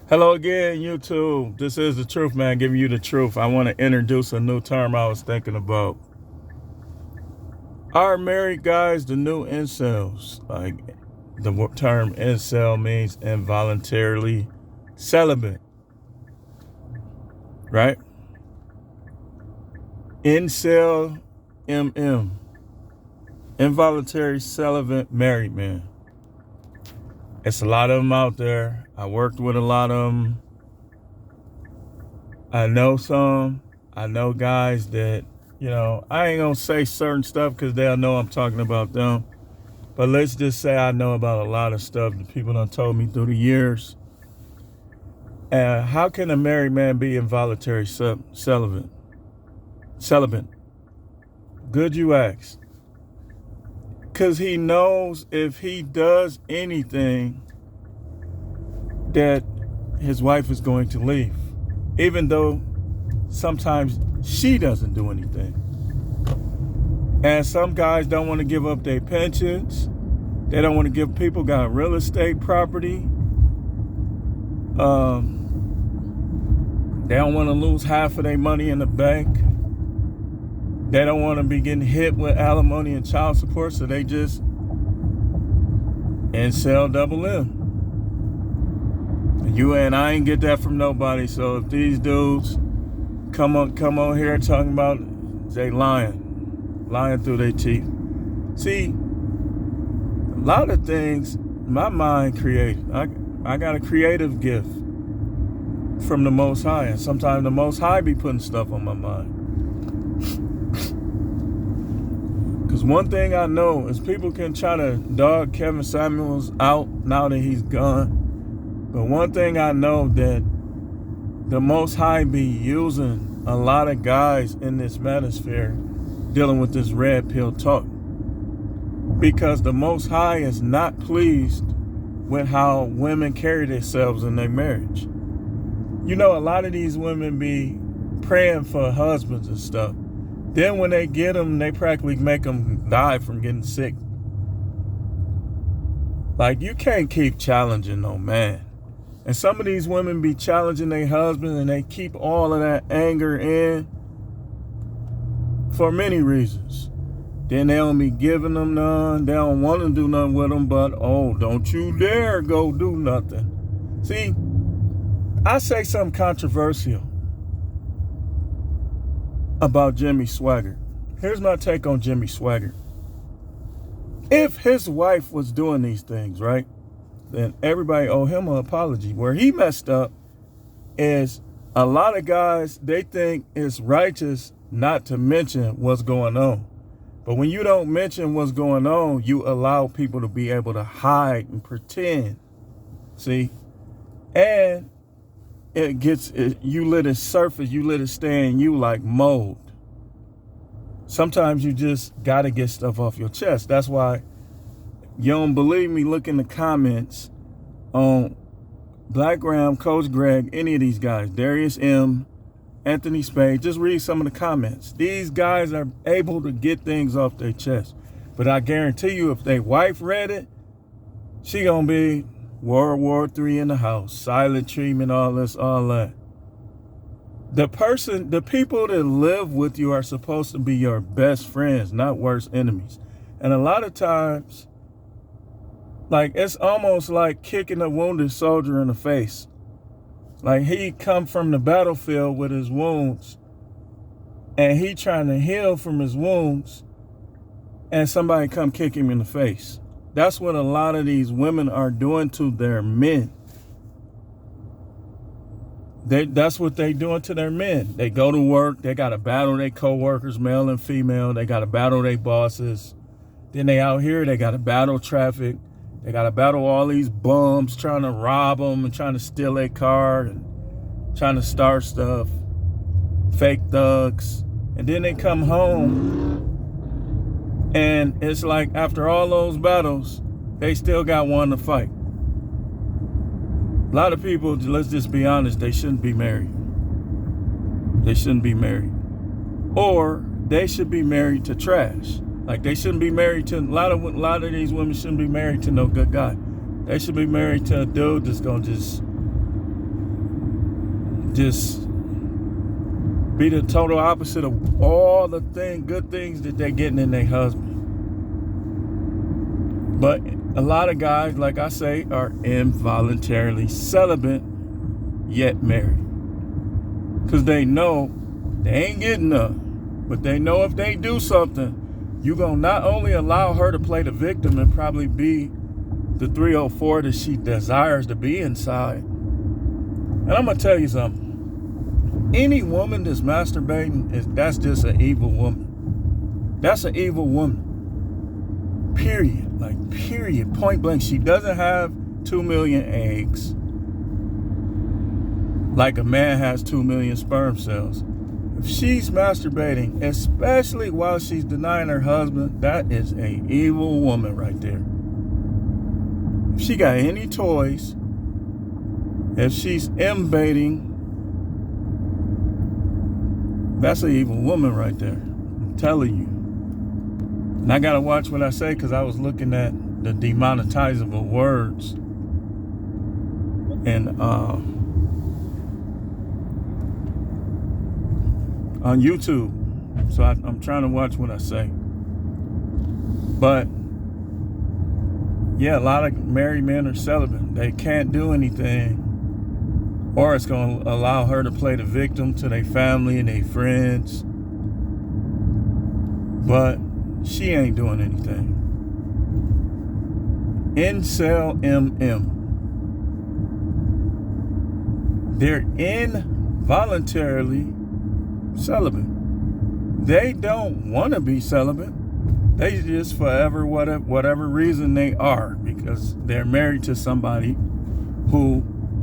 Hello again, YouTube. This is the truth, man, giving you the truth. I want to introduce a new term I was thinking about. Are married guys the new in-cels? Like, the term in-cel means involuntarily celibate, right? In-celmm, involuntary celibate married man. It's a lot of them out there. I worked with a lot of them. I know some. I know guys that, I ain't gonna say certain stuff because they'll know I'm talking about them. But let's just say I know about a lot of stuff that people done told me through the years. And how can a married man be involuntary celibate? Celibate. Good, you ask. Because he knows if he does anything that his wife is going to leave. Even though sometimes she doesn't do anything. And some guys don't want to give up their pensions. They don't want to give people got real estate property. They don't want to lose half of their money in the bank. They don't want to be getting hit with alimony and child support, so they just in-cell double M. You and I ain't get that from nobody. So if these dudes come on here talking about they lying through their teeth. See, a lot of things my mind created. I got a creative gift from the Most High, and sometimes the Most High be putting stuff on my mind. Because one thing I know is people can try to dog Kevin Samuels out now that he's gone. But one thing I know that the Most High be using a lot of guys in this manosphere dealing with this red pill talk. Because the Most High is not pleased with how women carry themselves in their marriage. You know, a lot of these women be praying for husbands and stuff. Then when they get them, they practically make them die from getting sick. Like, you can't keep challenging no man. And some of these women be challenging their husband and they keep all of that anger in for many reasons. Then they don't be giving them none. They don't want to do nothing with them, but, oh, don't you dare go do nothing. See, I say something controversial about Jimmy Swaggart. Here's my take on Jimmy Swaggart. If his wife was doing these things, right, then everybody owe him an apology. Where he messed up is a lot of guys, they think it's righteous not to mention what's going on. But when you don't mention what's going on, you allow people to be able to hide and pretend. See? And you let it surface, you let it stay in you like mold. Sometimes you just got to get stuff off your chest. That's why you don't believe me, look in the comments on Black Graham, Coach Greg, any of these guys, Darius M., Anthony Spade, just read some of the comments. These guys are able to get things off their chest. But I guarantee you, if their wife read it, she gonna be World War III in the house, silent treatment, all this, all that. The people that live with you are supposed to be your best friends, not worst enemies. And a lot of times, like, it's almost like kicking a wounded soldier in the face. Like, he come from the battlefield with his wounds, and he trying to heal from his wounds, and somebody come kick him in the face. That's what a lot of these women are doing to their men. That's what they doing to their men. They go to work, they got to battle their co-workers, male and female. They got to battle their bosses. Then they out here, they got to battle traffic. They got to battle all these bums trying to rob them and trying to steal their car and trying to start stuff. Fake thugs. And then they come home and it's like after all those battles, they still got one to fight. A lot of people, let's just be honest, they shouldn't be married. They shouldn't be married. Or they should be married to trash. Like, they shouldn't be married to, a lot of these women shouldn't be married to no good guy. They should be married to a dude that's gonna just just be the total opposite of all the good things that they're getting in their husband. But a lot of guys, like I say, are involuntarily celibate yet married. Because they know they ain't getting none. But they know if they do something, you're going to not only allow her to play the victim and probably be the 304 that she desires to be inside. And I'm going to tell you something. Any woman that's masturbating, that's just an evil woman. That's an evil woman. Period. Like, period. Point blank. She doesn't have 2 million eggs like a man has 2 million sperm cells. If she's masturbating, especially while she's denying her husband, that is an evil woman right there. If she got any toys, if she's M-baiting, that's an evil woman right there. I'm telling you. And I gotta watch what I say because I was looking at the demonetizable words and on YouTube. So I'm trying to watch what I say. But yeah, a lot of married men are celibate. They can't do anything, or it's going to allow her to play the victim to their family and their friends. But she ain't doing anything. In.celmm. They're involuntarily celibate. They don't want to be celibate. They just forever, whatever reason they are, because they're married to somebody who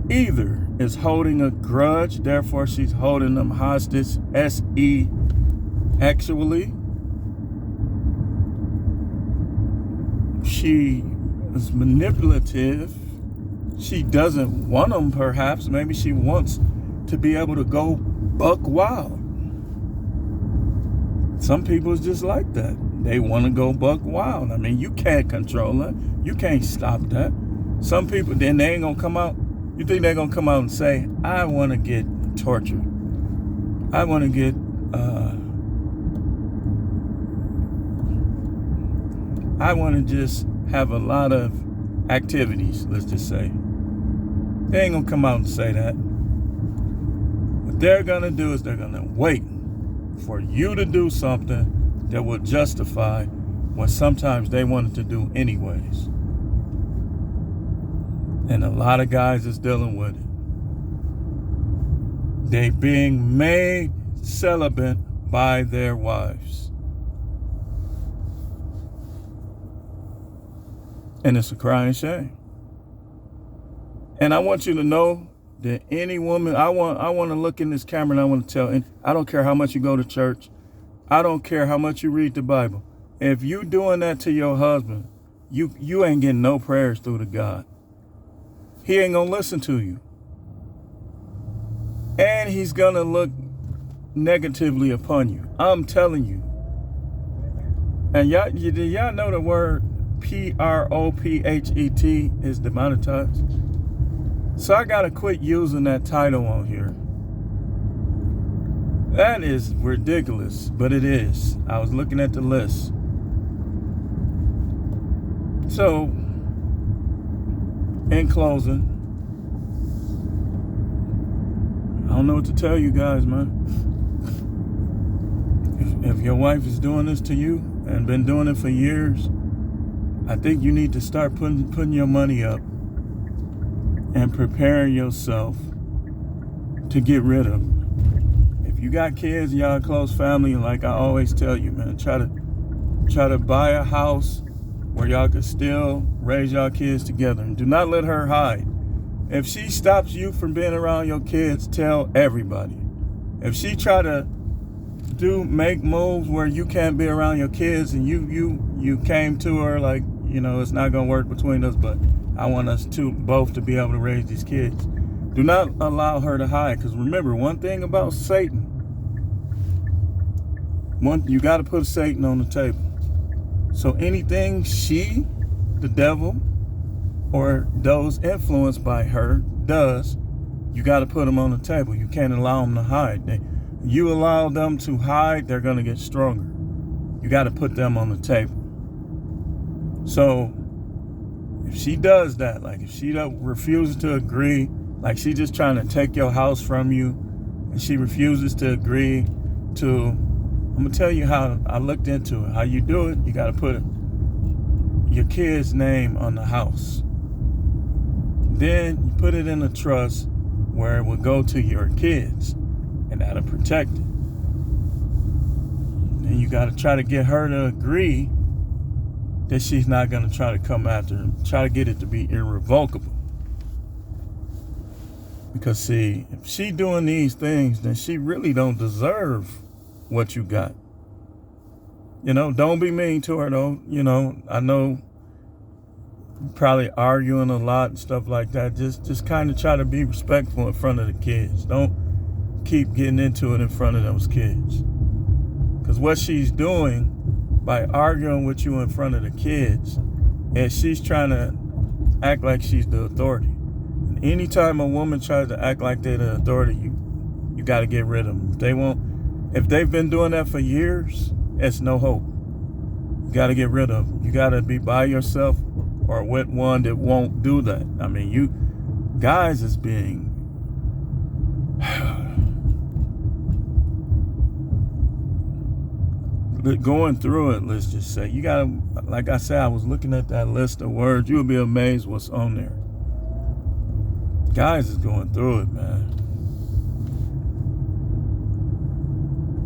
either is holding a grudge, therefore she's holding them hostage, exually. She is manipulative. She doesn't want them, perhaps. Maybe she wants to be able to go buck wild. Some people is just like that. They want to go buck wild. I mean, you can't control that. You can't stop that. Some people, then they ain't going to come out. You think they're going to come out and say, I want to get tortured. I want to get, I want to just have a lot of activities, let's just say. They ain't going to come out and say that. What they're going to do is they're going to wait for you to do something that will justify what sometimes they wanted to do anyways. And a lot of guys is dealing with it. They being made celibate by their wives. And it's a crying shame. And I want you to know that any woman, I want to look in this camera and I want to tell, and I don't care how much you go to church. I don't care how much you read the Bible. If you doing that to your husband, you ain't getting no prayers through to God. He ain't gonna listen to you. And he's gonna look negatively upon you. I'm telling you. And y'all know the word prophet is demonetized? So I gotta quit using that title on here. That is ridiculous, but it is. I was looking at the list. So, in closing, I don't know what to tell you guys, man. If your wife is doing this to you and been doing it for years, I think you need to start putting your money up and preparing yourself to get rid of them. If you got kids, y'all a close family, like I always tell you, man, try to buy a house where y'all could still raise y'all kids together. And do not let her hide. If she stops you from being around your kids, tell everybody. If she try to make moves where you can't be around your kids and you came to her like, you know, it's not gonna work between us, but I want us both to be able to raise these kids. Do not allow her to hide, because remember, one thing about Satan, you got to put Satan on the table. So anything the devil, or those influenced by her does, You got to put them on the table. You can't allow them to hide. You allow them to hide, they're going to get stronger. You got to put them on the table. So if she does that, like if she refuses to agree, like she just trying to take your house from you, and she refuses to agree to, I'm going to tell you how I looked into it. How you do it, you got to put your kid's name on the house. Then you put it in a trust where it will go to your kids, and that'll protect it. And you got to try to get her to agree that she's not going to try to come after him, try to get it to be irrevocable. Because see, if she doing these things, then she really don't deserve what you got. You know, don't be mean to her though. You know, I know you're probably arguing a lot and stuff like that. Just kind of try to be respectful in front of the kids. Don't keep getting into it in front of those kids. Because what she's doing by arguing with you in front of the kids is she's trying to act like she's the authority. And anytime a woman tries to act like they're the authority, you got to get rid of them. If they've been doing that for years, it's no hope. You got to get rid of them. You got to be by yourself or with one that won't do that. I mean, you guys is being going through it, let's just say. You gotta, like I said, I was looking at that list of words. You'll be amazed what's on there. Guys is going through it, man.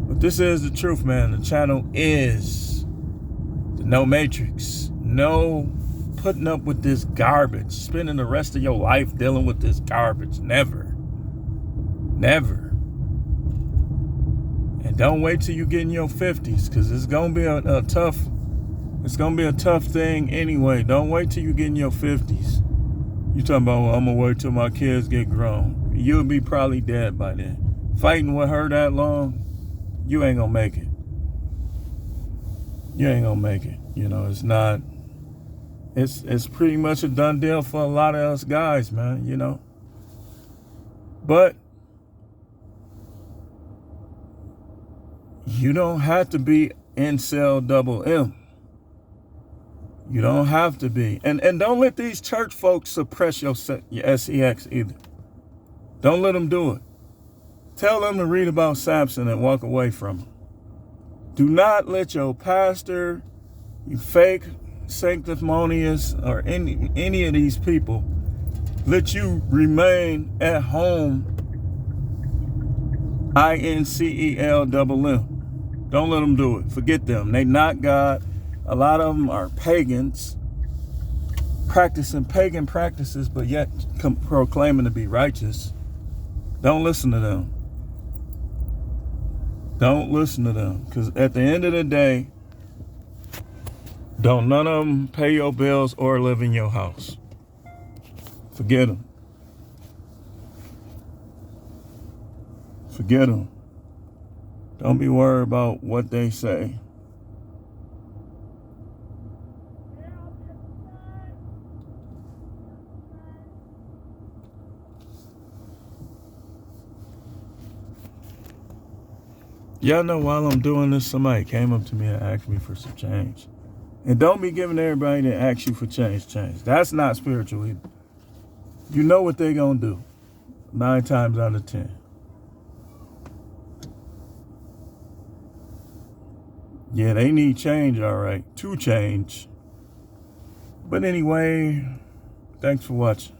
But this is the truth, man. The channel is the No Matrix. No putting up with this garbage. Spending the rest of your life dealing with this garbage. Never. Never. And don't wait till you get in your 50s, because it's gonna be a tough thing anyway. Don't wait till you get in your 50s. You talking about, well, I'm gonna wait till my kids get grown. You'll be probably dead by then. Fighting with her that long, you ain't gonna make it. You ain't gonna make it. You know, it's pretty much a done deal for a lot of us guys, man, you know. But you don't have to be in-cell-double-m. You don't have to be. And don't let these church folks suppress your sex either. Don't let them do it. Tell them to read about Samson and walk away from him. Do not let your pastor, you fake sanctimonious, or any of these people let you remain at home in-cell-double-m. Don't let them do it. Forget them. They not God. A lot of them are pagans, practicing pagan practices, but yet proclaiming to be righteous. Don't listen to them. Don't listen to them. Because at the end of the day, don't none of them pay your bills or live in your house. Forget them. Forget them. Don't be worried about what they say. Y'all know while I'm doing this, somebody came up to me and asked me for some change. And don't be giving everybody that asks you for change. That's not spiritual either. You know what they're going to do 9 times out of 10. Yeah, they need change, all right, to change. But anyway, thanks for watching.